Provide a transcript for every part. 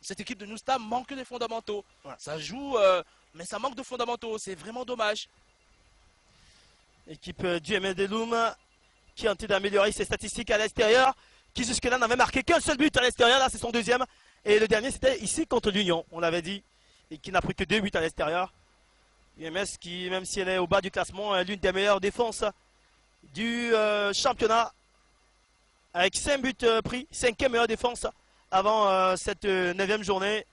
cette équipe de New Star manque des fondamentaux. Ouais. Ça joue, mais ça manque de fondamentaux. C'est vraiment dommage. Équipe du MS de Loum qui est en train d'améliorer ses statistiques à l'extérieur, qui jusque-là n'avait marqué qu'un seul but à l'extérieur. Là, c'est son deuxième. Et le dernier, c'était ici contre l'Union, on l'avait dit, et qui n'a pris que 2 buts à l'extérieur. UMS qui, même si elle est au bas du classement, est l'une des meilleures défenses du championnat, avec 5 buts pris, 5e meilleure défense avant cette 9e journée.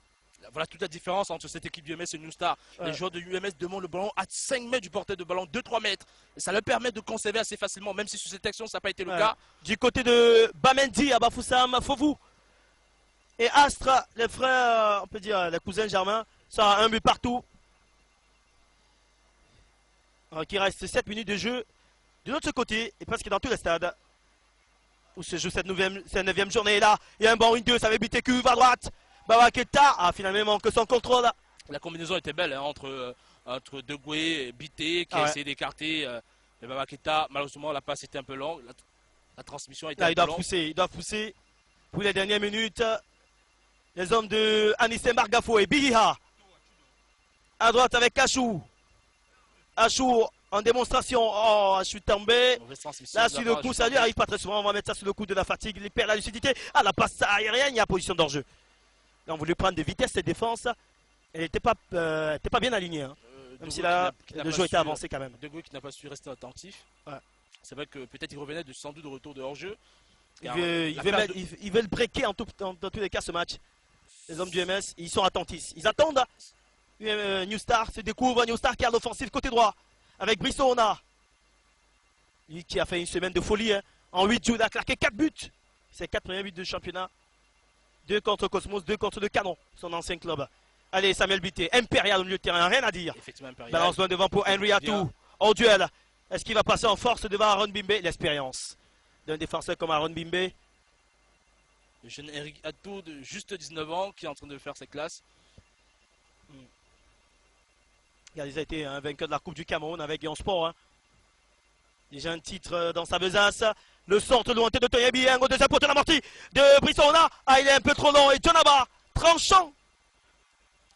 Voilà toute la différence entre cette équipe du UMS et New Star. Ouais. Les joueurs de UMS demandent le ballon à 5 mètres du porteur de ballon, 2-3 mètres. Et ça leur permet de conserver assez facilement, même si sur cette action, ça n'a pas été le cas. Du côté de Bamendi, à Bafoussam, Fovou et Astre, les frères, on peut dire les cousins germains, ça a un but partout. Alors qu'il reste 7 minutes de jeu de l'autre côté, et presque dans tous les stades où se joue cette 9e journée. Là, il y a un bon 1-2, ça avait buté Cuve à droite. Bawaketa a finalement manqué son contrôle. La combinaison était belle hein, entre Degoué et Bité qui a essayé d'écarter Bawaketa. Malheureusement, la passe était un peu longue. La transmission était un peu longue. Il doit pousser pour les dernières minutes. Les hommes de Anissé Margafo et Biha. À droite avec Achou. Achou en démonstration. Oh, Achou tombé. Là, sur le coup, ça lui arrive pas très souvent. On va mettre ça sur le coup de la fatigue. Il perd la lucidité. Ah, la passe aérienne, il y a position d'hors-jeu. Là, on voulait prendre de vitesse cette défense. Elle n'était pas bien alignée. Hein. Même si là, le jeu était avancé quand même. Degoué qui n'a pas su rester attentif. Ouais. C'est vrai que peut-être il revenait sans doute de retour de hors-jeu. Il veut le breaker dans tous les cas ce match. Les hommes du MS, ils sont attentifs. Ils attendent. New Star se découvre. New Star qui a l'offensive côté droit. Avec Brissona. Lui qui a fait une semaine de folie. Hein. En 8 jours, il a claqué 4 buts. C'est 4 premiers buts de championnat. 2 contre Cosmos, 2 contre le Canon, son ancien club. Allez, Samuel Bité, Impérial au milieu de terrain, rien à dire. Balance loin devant pour Henry Atou. Au duel. Est-ce qu'il va passer en force devant Aaron Bimbe? L'expérience d'un défenseur comme Aaron Bimbe. Le jeune Henry Atou de juste 19 ans qui est en train de faire ses classes. Il a déjà été un vainqueur de la Coupe du Cameroun avec Guillaume Sport. Hein. Déjà un titre dans sa besace. Le centre lointain de Toye Bieng au deuxième poteau l'amorti de Brissona. Ah, il est un peu trop long. Et Jonaba, tranchant.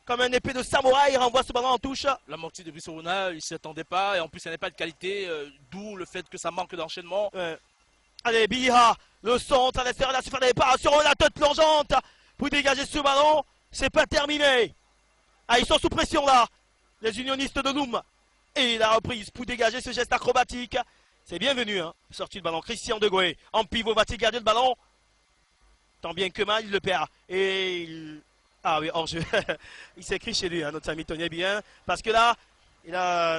Comme un épée de samouraï, il renvoie ce ballon en touche. L'amorti de Brissona, il ne s'y attendait pas. Et en plus, il n'est pas de qualité. D'où le fait que ça manque d'enchaînement. Allez, Biha, le centre à l'extérieur de la surface de réparation. La tête plongeante pour dégager ce ballon. C'est pas terminé. Ah, ils sont sous pression là. Les unionistes de Loum. Et la reprise pour dégager ce geste acrobatique. C'est bienvenu, hein. Sortie de ballon, Christian Degoué. En pivot, va-t-il garder le ballon? Tant bien que mal, il le perd. Et il... Ah oui, hors-jeu. Il s'écrit chez lui, hein, notre ami Tony bien. Parce que là,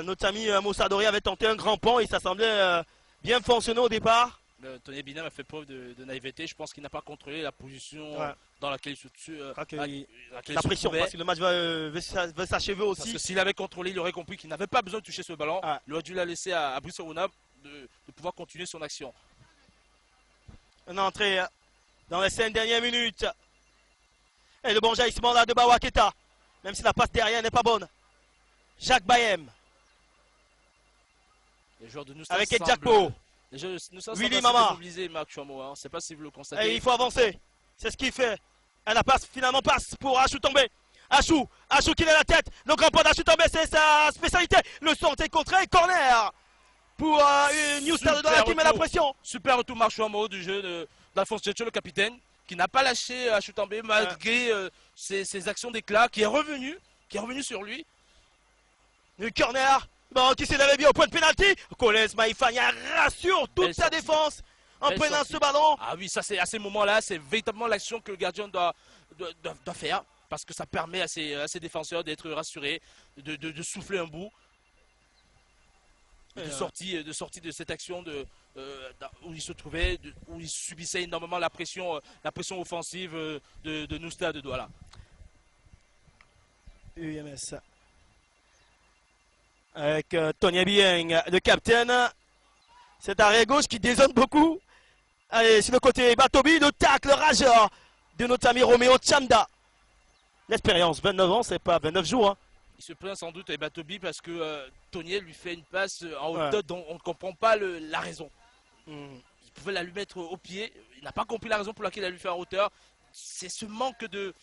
notre ami Moussadori avait tenté un grand pont et ça semblait bien fonctionner au départ. Tony Binem a fait preuve de naïveté. Je pense qu'il n'a pas contrôlé la position dans laquelle il se tue. La pression, parce que le match veut s'achever aussi. Parce que s'il avait contrôlé, il aurait compris qu'il n'avait pas besoin de toucher ce ballon. Il aurait dû la laisser à Brice Ouna de pouvoir continuer son action. Une entrée dans les 5 dernières minutes. Et le bon jaillissement là de Bawaketa. Même si la passe derrière n'est pas bonne. Jacques Bayem. Les joueurs de Nous Star avec Edjakpo. Willy Mama. Hein. C'est pas si vous le constatez. Et il faut avancer. C'est ce qu'il fait. Et la passe finalement passe pour Achou tombé. Achou qui est la tête. Le grand pas d'Achou tombé, c'est sa spécialité. Le centre est contré. Corner pour New Star de Douala qui met la pression. Super retour Marchouamo du jeu d'Alphonse Tchetcho, le capitaine, qui n'a pas lâché Achou tombé malgré ses actions d'éclat, qui est revenu sur lui. Le corner. Bon, qui s'est lavé bien au point de pénalty. Coles Maïfania rassure toute sa défense en prenant ce ballon. Ah oui, ça c'est à ces moments-là, c'est véritablement l'action que le gardien doit faire. Parce que ça permet à ses défenseurs d'être rassurés, de souffler un bout. De sortie de cette action où il se trouvait, où il subissait énormément la pression offensive de New Star de Douala. UMS. Avec Tony Bieng, le capitaine. C'est arrêt gauche qui dézone beaucoup. Allez, sur le côté, Batobi, le tacle rageur de notre ami Roméo Tchanda. L'expérience, 29 ans, c'est pas 29 jours. Hein. Il se plaint sans doute à Batobi parce que Tony lui fait une passe en hauteur dont on ne comprend pas la raison. Il pouvait la lui mettre au pied. Il n'a pas compris la raison pour laquelle il a lui fait en hauteur. C'est ce manque de...